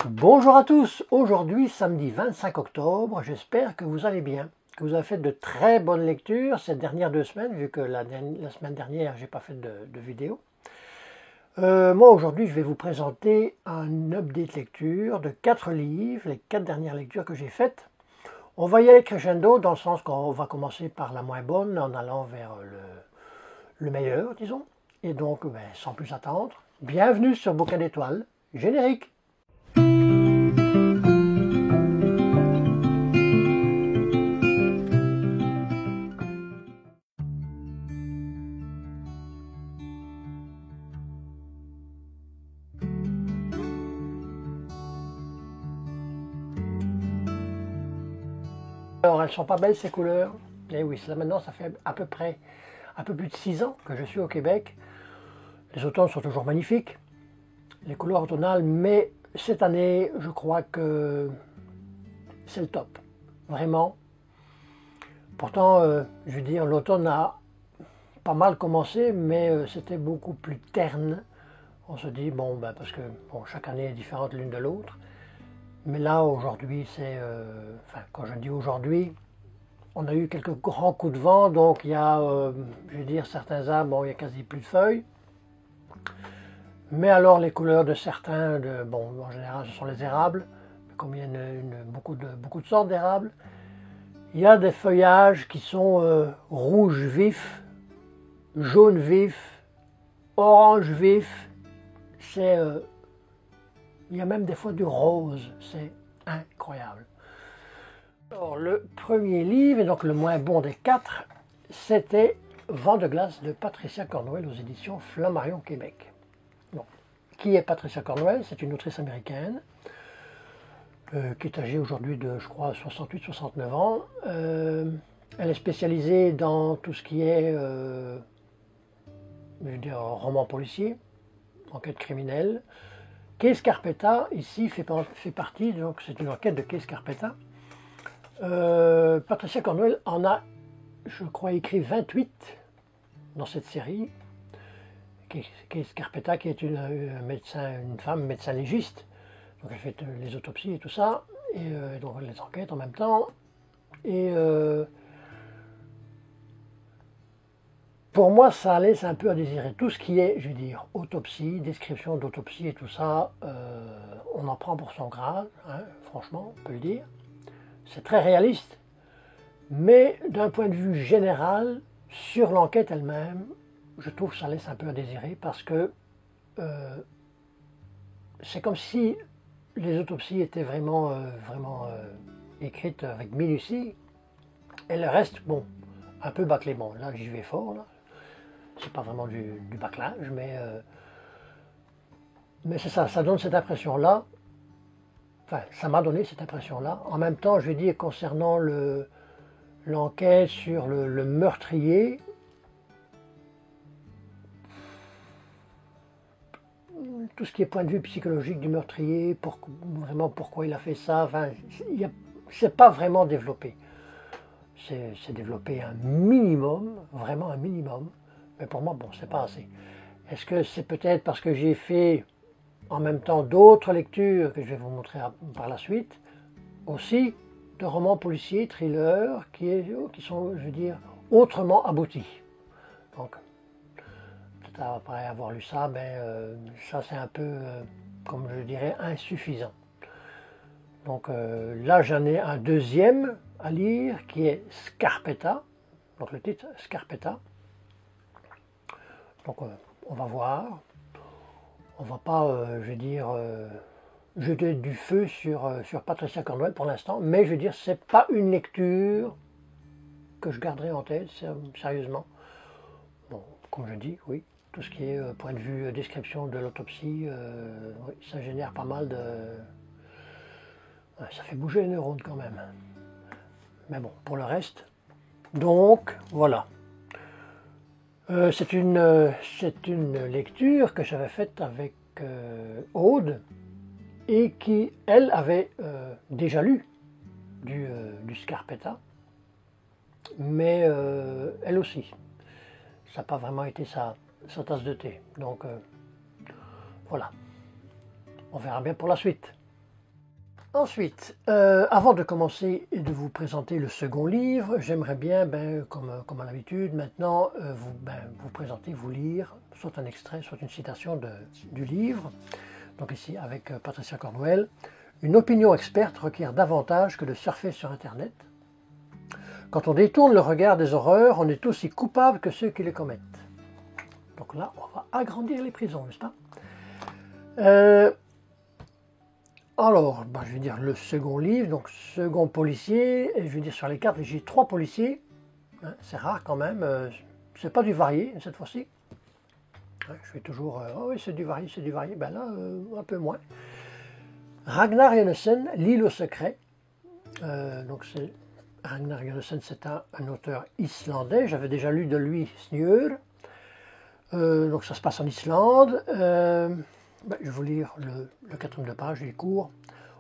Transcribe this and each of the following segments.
Bonjour à tous, aujourd'hui samedi 25 octobre, j'espère que vous allez bien, que vous avez fait de très bonnes lectures ces dernières 2 semaines, vu que la semaine dernière j'ai pas fait de vidéo. Moi aujourd'hui je vais vous présenter un update lecture de 4 livres, les 4 dernières lectures que j'ai faites. On va y aller crescendo dans le sens qu'on va commencer par la moins bonne en allant vers le meilleur, disons. Et donc, sans plus attendre, bienvenue sur Bouquin d'étoiles, générique. Alors, elles sont pas belles ces couleurs. Et oui, ça maintenant, ça fait à peu près un peu plus de 6 ans que je suis au Québec. Les automnes sont toujours magnifiques, les couleurs automnales, mais cette année, je crois que c'est le top. Vraiment. Pourtant, je veux dire, l'automne a pas mal commencé, mais c'était beaucoup plus terne. On se dit, bon, parce que chaque année est différente l'une de l'autre. Mais là, aujourd'hui, quand je dis aujourd'hui, on a eu quelques grands coups de vent, donc il y a, je veux dire, certains arbres, il n'y a quasi plus de feuilles. Mais alors les couleurs de certains, en général ce sont les érables, comme il y a beaucoup de sortes d'érables, il y a des feuillages qui sont rouge vif, jaune vif, orange vif, il y a même des fois du rose, c'est incroyable. Alors, le premier livre, et donc le moins bon des 4, c'était Vent de glace de Patricia Cornwell aux éditions Flammarion Québec. Donc, qui est Patricia Cornwell? C'est une autrice américaine qui est âgée aujourd'hui de, je crois, 68-69 ans. Elle est spécialisée dans tout ce qui est roman policier, enquête criminelle. Case Carpetta, ici, fait partie, donc c'est une enquête de Case Carpetta. Patricia Cornwell en a, je crois, écrit 28 dans cette série. Case Carpetta, qui est une femme médecin légiste, donc elle fait les autopsies et tout ça, et donc les enquêtes en même temps. Et pour moi, ça laisse un peu à désirer. Tout ce qui est, je veux dire, autopsie, description d'autopsie et tout ça, on en prend pour son grade, hein, franchement, on peut le dire. C'est très réaliste, mais d'un point de vue général, sur l'enquête elle-même, je trouve que ça laisse un peu à désirer parce que c'est comme si les autopsies étaient vraiment écrites avec minutie et le reste, un peu bâclé. Bon, là j'y vais fort, là. C'est pas vraiment du bâclage, mais c'est ça, ça donne cette impression-là. Enfin, ça m'a donné cette impression-là. En même temps, je vais dire, concernant l'enquête sur le meurtrier, tout ce qui est point de vue psychologique du meurtrier, vraiment pourquoi il a fait ça, c'est pas vraiment développé. C'est développé un minimum, vraiment un minimum, mais pour moi, c'est pas assez. Est-ce que c'est peut-être parce que j'ai fait en même temps d'autres lectures que je vais vous montrer par la suite, aussi de romans policiers, thrillers, qui sont, je veux dire, autrement aboutis. Donc, après avoir lu ça, ça c'est un peu, comme je dirais, insuffisant. Donc là, j'en ai un deuxième à lire qui est Scarpetta, donc le titre Scarpetta. Donc on va voir. On ne va pas, je veux dire, jeter du feu sur Patricia Cornwell pour l'instant, mais je veux dire, c'est pas une lecture que je garderai en tête, sérieusement. Bon, comme je dis, oui, tout ce qui est point de vue description de l'autopsie, oui, ça génère pas mal de... ça fait bouger les neurones quand même. Mais bon, pour le reste, donc, voilà. C'est une lecture que j'avais faite avec Aude et qui, elle, avait déjà lu du Scarpetta, mais elle aussi. Ça n'a pas vraiment été sa tasse de thé. Donc voilà, on verra bien pour la suite. Ensuite, avant de commencer et de vous présenter le second livre, j'aimerais bien, comme à l'habitude, maintenant vous présenter, vous lire soit un extrait, soit une citation du livre. Donc ici, avec Patricia Cornwell, une opinion experte requiert davantage que de surfer sur Internet. Quand on détourne le regard des horreurs, on est aussi coupable que ceux qui les commettent. Donc là, on va agrandir les prisons, n'est-ce pas? Alors, je vais dire le second livre, donc second policier, et je vais dire sur les cartes, j'ai 3 policiers, hein, c'est rare quand même, c'est pas du varié cette fois-ci. Je fais toujours, oh oui c'est du varié, ben là, un peu moins. Ragnar Jonasson, L'île au secret, donc Ragnar Jonasson c'est un auteur islandais, j'avais déjà lu de lui Snjör, donc ça se passe en Islande. Je vais vous lire le 4e de page, il est court.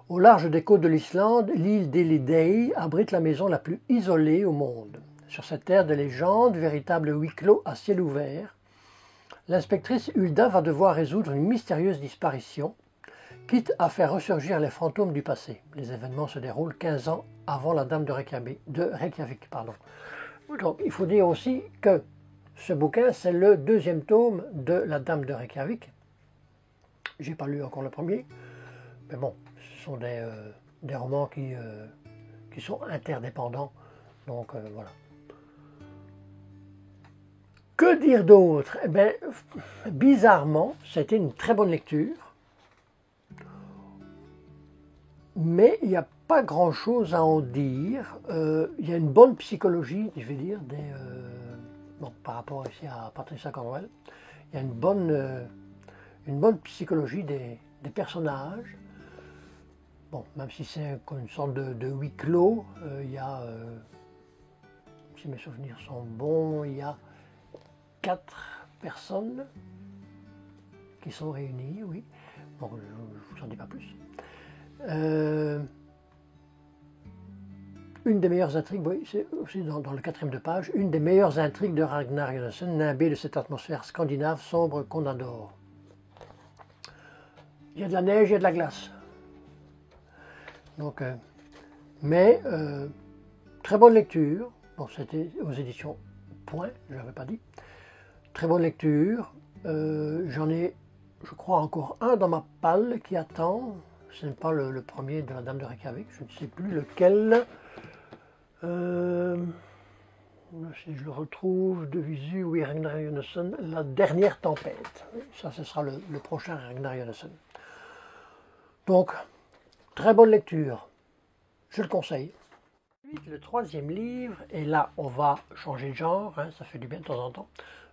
Au large des côtes de l'Islande, l'île d'Elidey abrite la maison la plus isolée au monde. Sur cette terre de légende, véritable huis clos à ciel ouvert, l'inspectrice Hulda va devoir résoudre une mystérieuse disparition, quitte à faire ressurgir les fantômes du passé. Les événements se déroulent 15 ans avant la Dame de Reykjavik. Donc, il faut dire aussi que ce bouquin, c'est le 2e tome de la Dame de Reykjavik. J'ai pas lu encore le premier, mais bon, ce sont des romans qui sont interdépendants, donc voilà. Que dire d'autre? Eh bien, bizarrement, c'était une très bonne lecture, mais il n'y a pas grand-chose à en dire. Il y a une bonne psychologie, je vais dire, par rapport ici à Patricia Cornwell, il y a une bonne psychologie des personnages. Bon, même si c'est une sorte de huis clos, il y a, si mes souvenirs sont bons, il y a 4 personnes qui sont réunies, oui. Bon, je ne vous en dis pas plus. Une des meilleures intrigues, oui, c'est aussi dans le 4e de page, une des meilleures intrigues de Ragnar Jonasson, nimbée de cette atmosphère scandinave sombre qu'on adore. Il y a de la neige, il y a de la glace. Donc, très bonne lecture. Bon, c'était aux éditions Point, je ne l'avais pas dit. Très bonne lecture. J'en ai, je crois, encore un dans ma palle qui attend. Ce n'est pas le premier de la Dame de Reykjavik, je ne sais plus lequel. Si je le retrouve de visu, oui, Ragnar Jonasson, La dernière tempête. Ça, ce sera le prochain Ragnar Jonasson. Donc, très bonne lecture, je le conseille. Ensuite, le 3e livre, et là on va changer de genre, hein, ça fait du bien de temps en temps,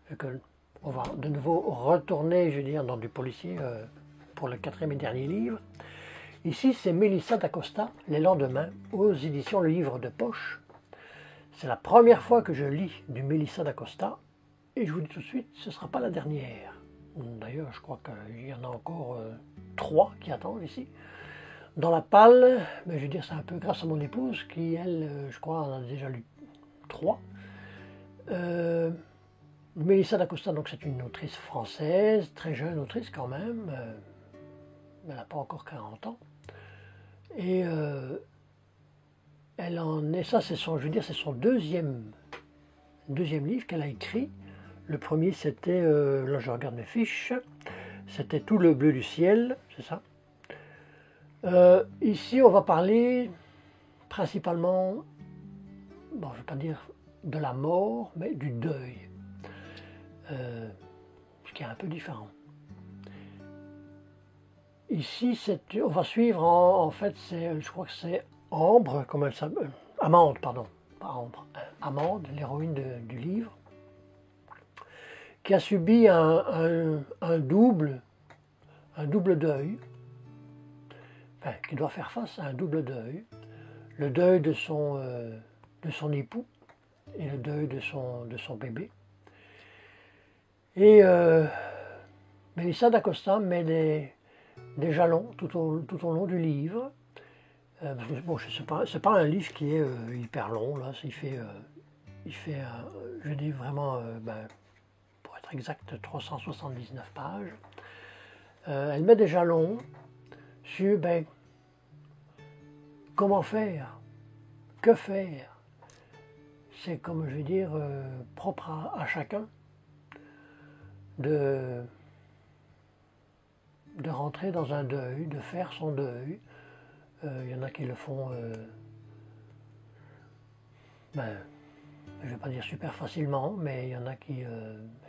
vu qu'on va de nouveau retourner, je veux dire, dans du policier pour le 4e et dernier livre. Ici c'est Melissa d'Acosta, Les lendemains, aux éditions Le Livre de Poche. C'est la première fois que je lis du Melissa d'Acosta, et je vous dis tout de suite, ce ne sera pas la dernière. D'ailleurs, je crois qu'il y en a encore 3 qui attendent ici. Dans la palle, je veux dire, c'est un peu grâce à mon épouse qui, elle, je crois, en a déjà lu 3. Melissa d'Acosta, donc c'est une autrice française, très jeune autrice quand même. Elle n'a pas encore 40 ans. Et elle en est, ça c'est son, je veux dire, c'est son deuxième livre qu'elle a écrit. Le premier c'était, là je regarde mes fiches, c'était Tout le bleu du ciel, c'est ça. Ici on va parler principalement, bon je ne vais pas dire de la mort, mais du deuil, ce qui est un peu différent. Ici on va suivre en fait, je crois que c'est Ambre, comme elle s'appelle, Amande, pardon, pas Ambre, Amande, l'héroïne du livre, qui a subi un double deuil, enfin, qui doit faire face à un double deuil, le deuil de son époux et le deuil de son bébé. Et Melissa d'Acosta met des jalons tout au long du livre. Bon, c'est pas un livre qui est hyper long, là, il fait je dis vraiment, pour être exact, 379 pages. Elle met des jalons sur comment faire? Que faire? C'est, comme je vais dire, propre à chacun de rentrer dans un deuil, de faire son deuil. Il y en a qui le font, je ne vais pas dire super facilement, mais il y en a qui,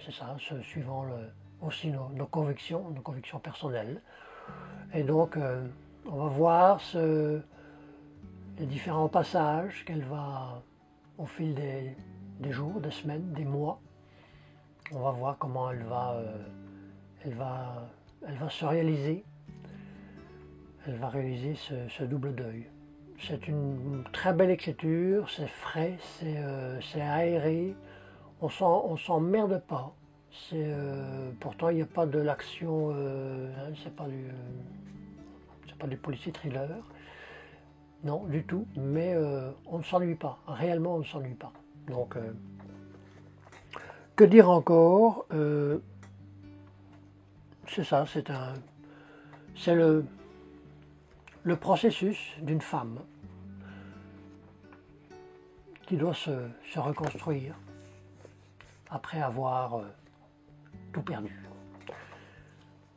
c'est ça, suivant aussi nos convictions personnelles. Et donc, on va voir les différents passages qu'elle va, au fil des jours, des semaines, des mois, on va voir comment elle va se réaliser. Elle va réaliser ce double deuil. C'est une très belle écriture, c'est frais, c'est aéré, on s'emmerde pas. Pourtant il n'y a pas de l'action, c'est pas du policier thriller, non du tout, mais on ne s'ennuie pas, réellement on ne s'ennuie pas. Donc, que dire encore? C'est ça, c'est le processus d'une femme qui doit se reconstruire après avoir tout perdu.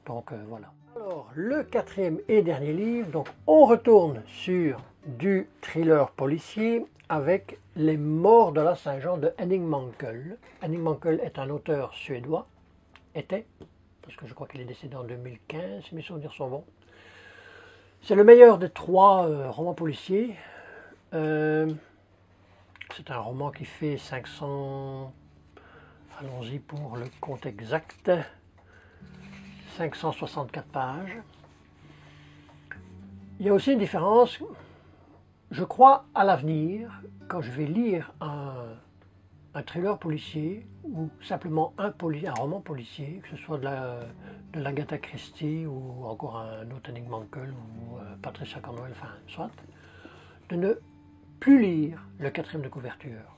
Donc voilà. Alors, le quatrième et dernier livre, donc on retourne sur du thriller policier avec Les Morts de la Saint-Jean de Henning Mankell. Henning Mankell est un auteur suédois, parce que je crois qu'il est décédé en 2015, si mes souvenirs sont bons. C'est le meilleur des trois romans policiers. C'est un roman qui fait 500, allons-y pour le compte exact, 564 pages. Il y a aussi une différence, je crois, à l'avenir, quand je vais lire un thriller policier ou simplement un roman policier, que ce soit de l'Agatha Christie ou encore un autre Henning Mankell ou Patricia Cornwell, enfin soit, de ne plus lire le quatrième de couverture.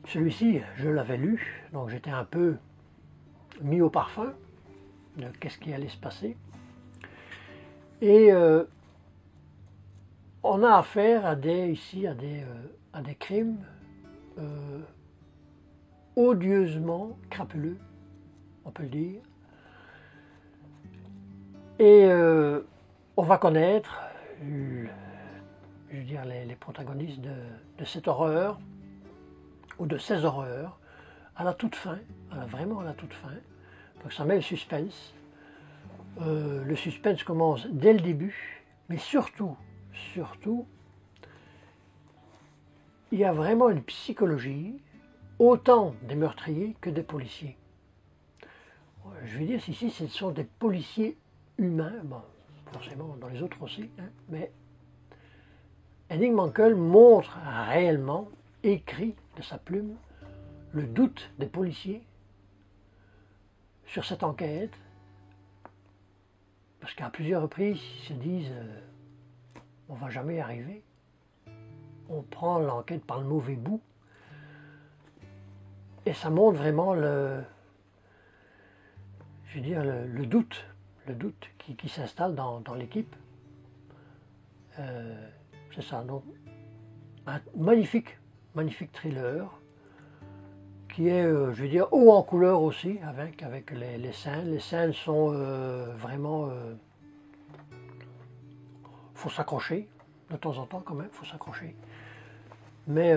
Celui-ci, je l'avais lu, donc j'étais un peu mis au parfum de qu'est-ce qui allait se passer. Et on a affaire ici à des crimes odieusement crapuleux, on peut le dire. Et on va connaître, je veux dire, les protagonistes de cette horreur, ou de ces horreurs, à la toute fin, vraiment à la toute fin. Donc ça met le suspense. Le suspense commence dès le début, mais surtout, il y a vraiment une psychologie, autant des meurtriers que des policiers. Je veux dire, ici, ce sont des policiers humains, bon, forcément dans les autres aussi, hein, mais Henning Mankell montre réellement, écrit de sa plume, le doute des policiers sur cette enquête, parce qu'à plusieurs reprises, ils se disent on ne va jamais y arriver, on prend l'enquête par le mauvais bout, et ça montre vraiment le doute qui s'installe dans l'équipe. C'est ça, donc un magnifique thriller qui est, je veux dire, haut en couleur aussi avec les scènes. Les scènes sont vraiment... faut s'accrocher, de temps en temps quand même, faut s'accrocher. Mais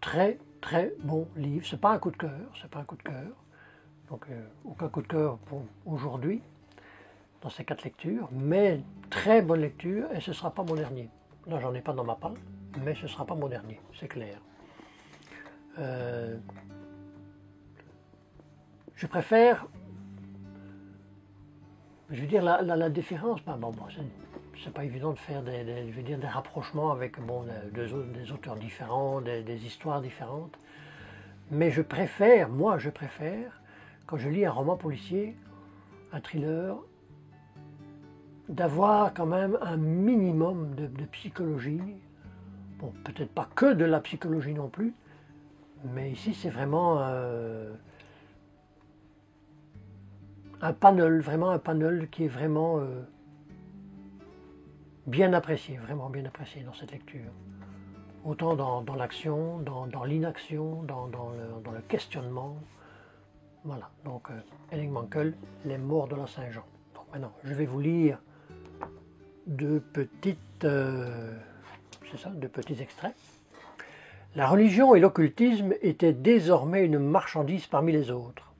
très bon livre, c'est pas un coup de cœur, donc aucun coup de cœur pour aujourd'hui, dans ces 4 lectures, mais très bonne lecture, et ce ne sera pas mon dernier. Là, j'en ai pas dans ma palle, mais ce ne sera pas mon dernier, c'est clair. Je préfère, je veux dire, la différence, c'est pas évident de faire des rapprochements avec des auteurs différents, des histoires différentes, mais je préfère, quand je lis un roman policier, un thriller, d'avoir quand même un minimum de psychologie. Bon, peut-être pas que de la psychologie non plus, mais ici c'est vraiment un panel qui est vraiment bien apprécié, vraiment bien apprécié dans cette lecture. Autant dans l'action, dans l'inaction, dans le questionnement. Voilà, donc Henning Mankell, Les Morts de la Saint-Jean. Donc maintenant, je vais vous lire de petits extraits. La religion et l'occultisme étaient désormais une marchandise parmi les autres.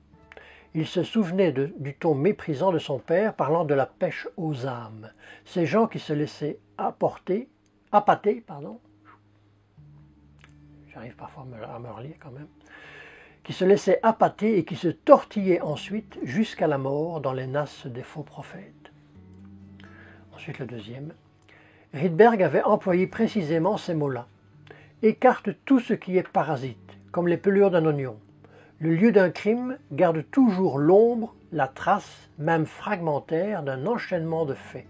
Il se souvenait du ton méprisant de son père parlant de la pêche aux âmes. Ces gens qui se laissaient appâter, j'arrive parfois à me relire quand même, qui se laissaient appâter et qui se tortillaient ensuite jusqu'à la mort dans les nasses des faux prophètes. Ensuite le deuxième. Rydberg avait employé précisément ces mots-là. Écarte tout ce qui est parasite, comme les pelures d'un oignon. Le lieu d'un crime garde toujours l'ombre, la trace, même fragmentaire, d'un enchaînement de faits.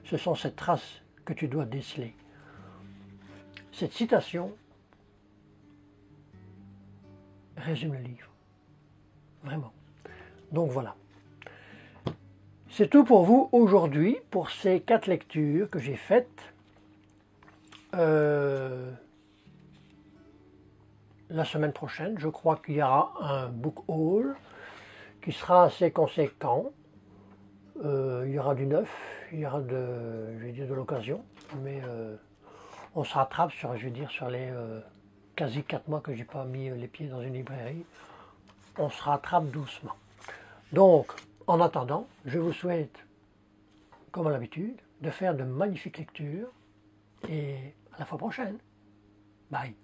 Ce sont ces traces que tu dois déceler. Cette citation résume le livre. Vraiment. Donc voilà. C'est tout pour vous aujourd'hui, pour ces 4 lectures que j'ai faites. La semaine prochaine, je crois qu'il y aura un book haul qui sera assez conséquent. Il y aura du neuf, il y aura de l'occasion, mais on se rattrape sur les quasi 4 mois que j'ai pas mis les pieds dans une librairie. On se rattrape doucement. Donc, en attendant, je vous souhaite, comme à l'habitude, de faire de magnifiques lectures et à la fois prochaine. Bye.